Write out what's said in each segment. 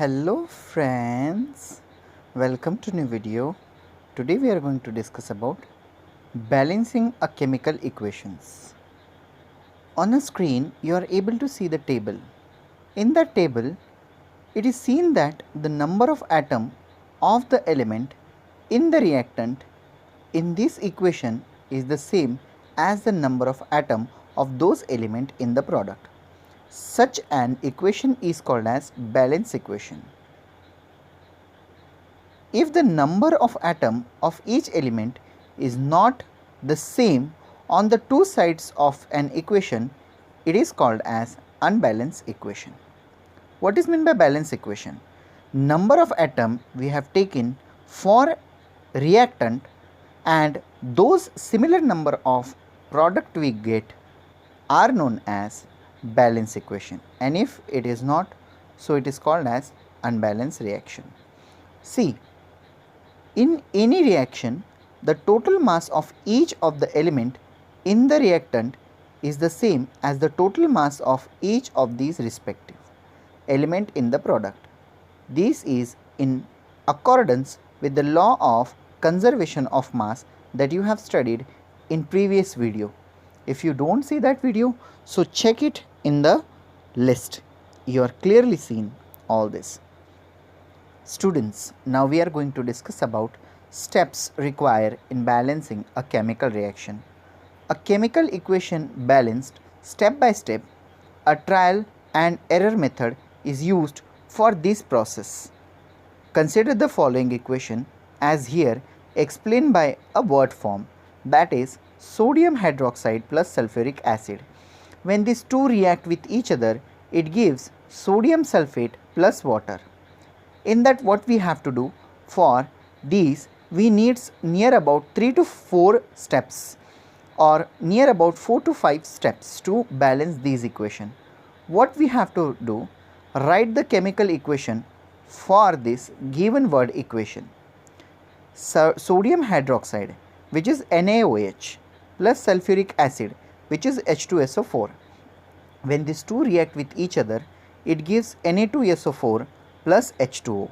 Hello friends, welcome to new video. Today we are going to discuss about balancing a chemical equations. On a screen you are able to see the table. In that table it is seen that the number of atom of the element in the reactant in this equation is the same as the number of atom of those element in the product. Such an equation is called as balance equation. If the number of atom of each element is not the same on the two sides of an equation, it is called as unbalanced equation. What is meant by balance equation? Number of atom we have taken for reactant and those similar number of product we get are known as balance equation, and if it is not, so it is called as unbalanced reaction. See, in any reaction the total mass of each of the element in the reactant is the same as the total mass of each of these respective element in the product. This is in accordance with the law of conservation of mass that you have studied in previous video. If you don't see that video, so check it in the list. You are clearly seen all this. Students, now we are going to discuss about steps required in balancing a chemical reaction. A chemical equation balanced step by step, a trial and error method is used for this process. Consider the following equation as here explained by a word form, that is sodium hydroxide plus sulfuric acid. When these two react with each other, it gives sodium sulfate plus water. In that, what we have to do for these, we need near about 3 to 4 steps or near about 4 to 5 steps to balance these equation. What we have to do, write the chemical equation for this given word equation. Sodium hydroxide, which is NaOH, plus sulfuric acid, which is H2SO4. When these two react with each other, it gives Na2SO4 plus H2O.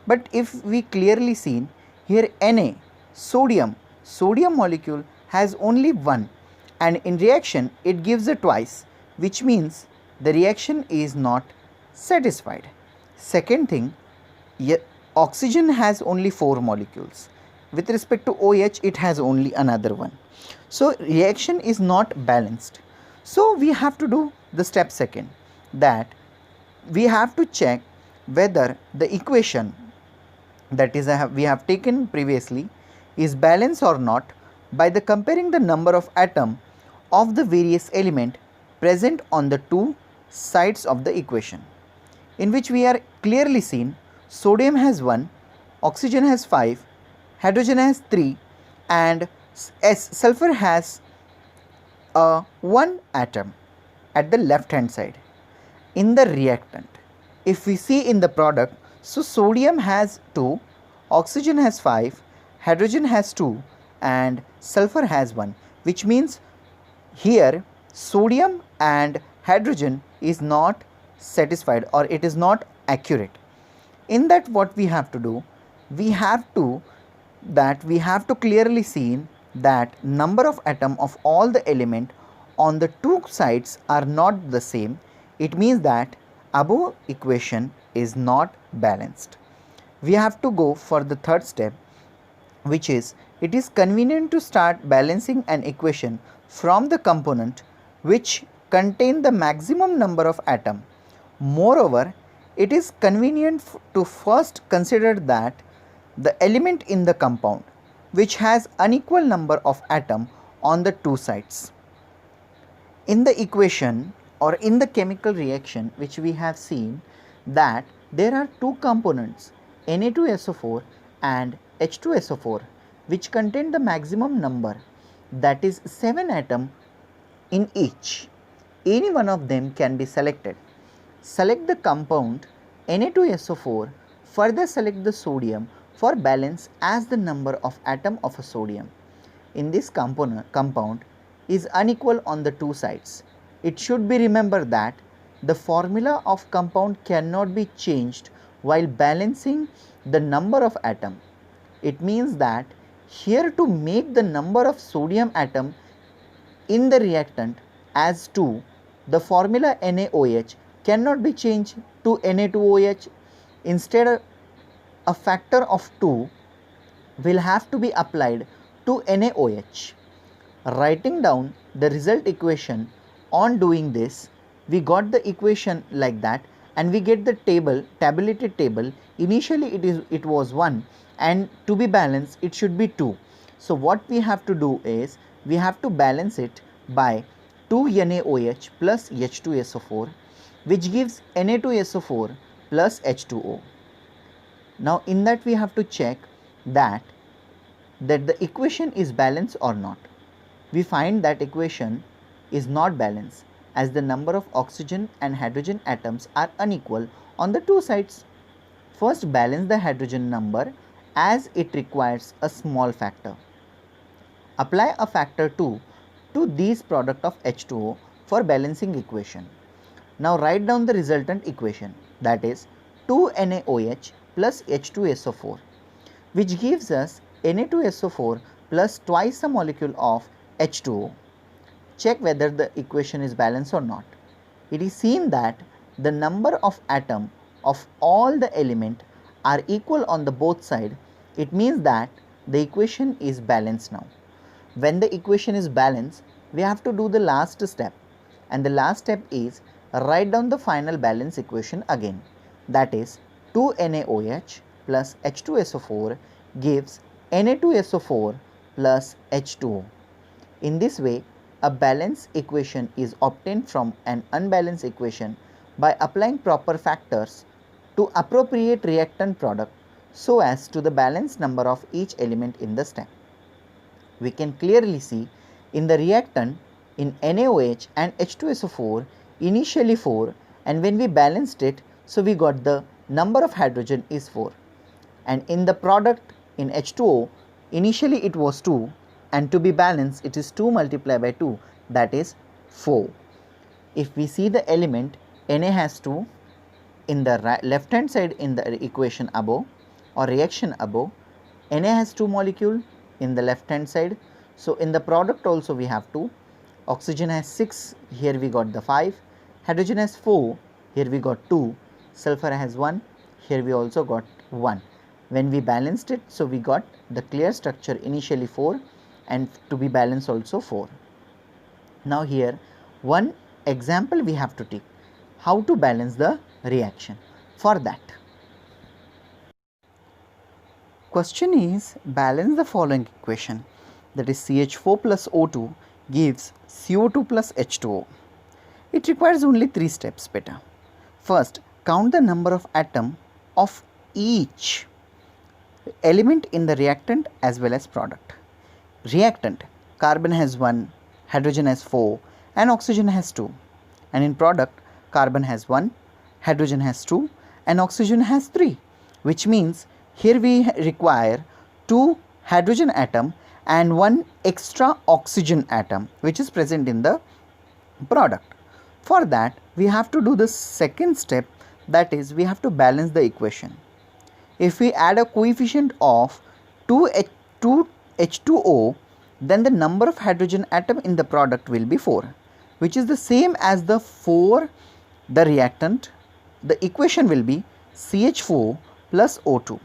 But if we clearly seen here, Na, sodium molecule has only one, and in reaction it gives it twice, which means the reaction is not satisfied. Second thing, oxygen has only 4 molecules. With respect to OH, it has only another one. So reaction is not balanced. So we have to do the step second, that we have to check whether the equation that is we have taken previously is balanced or not by the comparing the number of atom of the various element present on the two sides of the equation, in which we are clearly seen sodium has 1, oxygen has 5, hydrogen has 3, and sulfur has 1 atom at the left hand side. In the reactant, if we see in the product, so sodium has 2, oxygen has 5, hydrogen has 2, and sulfur has 1, which means here sodium and hydrogen is not satisfied or it is not accurate. In that, what we have to do, we have to clearly see that number of atom of all the element on the two sides are not the same. It means that above equation is not balanced. We have to go for the third step, which is it is convenient to start balancing an equation from the component which contain the maximum number of atom. Moreover, it is convenient to first consider that the element in the compound which has unequal number of atom on the two sides. In the equation or in the chemical reaction which we have seen that there are two components, Na2SO4 and H2SO4, which contain the maximum number, that is 7 atom in each. Any one of them can be selected. Select the compound Na2SO4, further select the sodium for balance as the number of atom of a sodium in this compound is unequal on the two sides. It should be remembered that the formula of compound cannot be changed while balancing the number of atom. It means that here to make the number of sodium atom in the reactant as 2, the formula NaOH cannot be changed to Na2OH. Instead, a factor of 2 will have to be applied to NaOH. Writing down the result equation on doing this, we got the equation like that, and we get the tabulated table. Initially it was 1, and to be balanced it should be 2. So what we have to do is we have to balance it by 2 NaOH plus H2SO4, which gives Na2SO4 plus H2O. Now in that we have to check that the equation is balanced or not. We find that equation is not balanced as the number of oxygen and hydrogen atoms are unequal on the two sides. First, balance the hydrogen number as it requires a small factor. Apply a factor 2 to these product of H2O for balancing equation. Now write down the resultant equation, that is 2 NaOH plus H2SO4, which gives us Na2SO4 plus twice the molecule of H2O. Check whether the equation is balanced or not. It is seen that the number of atom of all the element are equal on the both side. It means that the equation is balanced now. When the equation is balanced, we have to do the last step, and the last step is write down the final balance equation again, that is 2 NaOH plus H2SO4 gives Na2SO4 plus H2O. In this way, a balanced equation is obtained from an unbalanced equation by applying proper factors to appropriate reactant product so as to the balanced number of each element in the step. We can clearly see in the reactant in NaOH and H2SO4 initially 4, and when we balanced it, so we got the number of hydrogen is 4, and in the product in H2O initially it was 2, and to be balanced it is 2 multiplied by 2, that is 4. If we see the element, Na has 2 in the left hand side in the equation above or reaction above, Na has 2 molecule in the left hand side. So in the product also we have 2. Oxygen has 6, here we got the 5. Hydrogen has 4, here we got 2. Sulfur has 1, here we also got 1. When we balanced it, so we got the clear structure initially 4, and to be balanced also 4. Now here one example we have to take how to balance the reaction. For that, question is balance the following equation, that is CH4 plus O2 gives CO2 plus H2O. It requires only 3 steps beta. First, count the number of atom of each element in the reactant as well as product. Reactant, carbon has 1, hydrogen has 4 and oxygen has 2, and in product carbon has 1, hydrogen has 2 and oxygen has 3, which means here we require 2 hydrogen atom and 1 extra oxygen atom which is present in the product. For that we have to do the second step, that is we have to balance the equation. If we add a coefficient of 2H2O, then the number of hydrogen atom in the product will be 4, which is the same as the 4 the reactant. The equation will be CH4 plus O2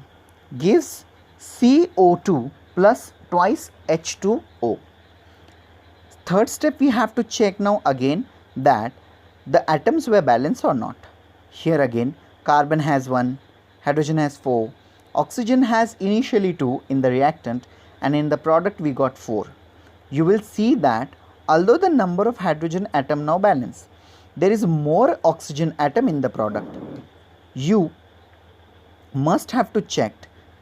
gives CO2 plus twice H2O. Third step we have to check now again that the atoms were balanced or not. Here again carbon has 1, hydrogen has 4, oxygen has initially 2 in the reactant, and in the product we got 4. You will see that although the number of hydrogen atom now balanced, there is more oxygen atom in the product. You must have to check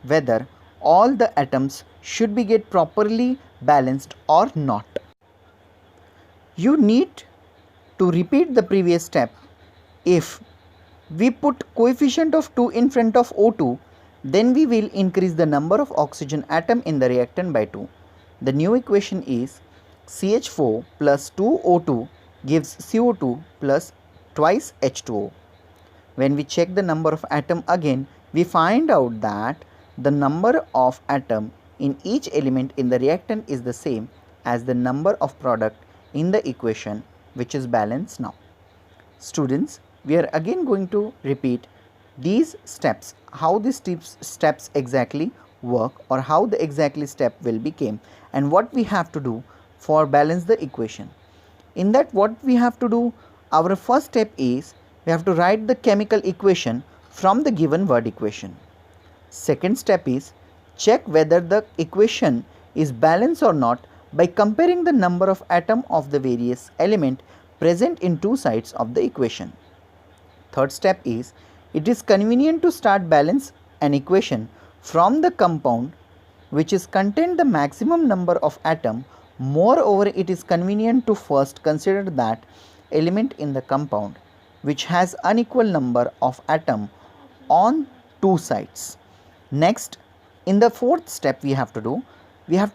whether all the atoms should be get properly balanced or not. You need to repeat the previous step. If we put coefficient of 2 in front of O2, then we will increase the number of oxygen atom in the reactant by 2. The new equation is CH4 plus 2O2 gives CO2 plus twice H2O. When we check the number of atom again, we find out that the number of atom in each element in the reactant is the same as the number of product in the equation, which is balanced now. Students, we are again going to repeat these steps, how these steps exactly work, or how the exactly step will become, and what we have to do for balance the equation. In that, what we have to do, our first step is we have to write the chemical equation from the given word equation. Second step is check whether the equation is balanced or not by comparing the number of atom of the various element present in two sides of the equation. Third step is it is convenient to start balance an equation from the compound which is contain the maximum number of atom. Moreover, it is convenient to first consider that element in the compound which has unequal number of atom on two sides. Next, in the fourth step we have to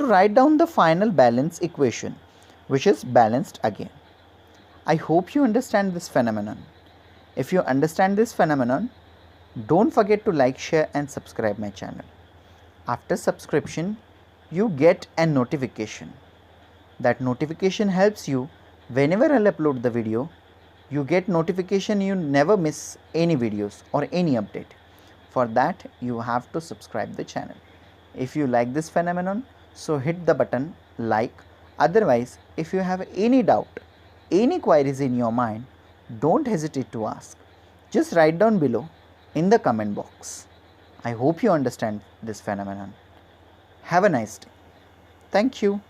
write down the final balance equation, which is balanced again. I hope you understand this phenomenon. If you understand this phenomenon, don't forget to like, share and subscribe my channel. After subscription, you get a notification. That notification helps you whenever I'll upload the video. You get notification, you never miss any videos or any update. For that, you have to subscribe the channel. If you like this phenomenon, so hit the button like. Otherwise, if you have any doubt, any queries in your mind, don't hesitate to ask. Just write down below in the comment box. I hope you understand this phenomenon. Have a nice day. Thank you.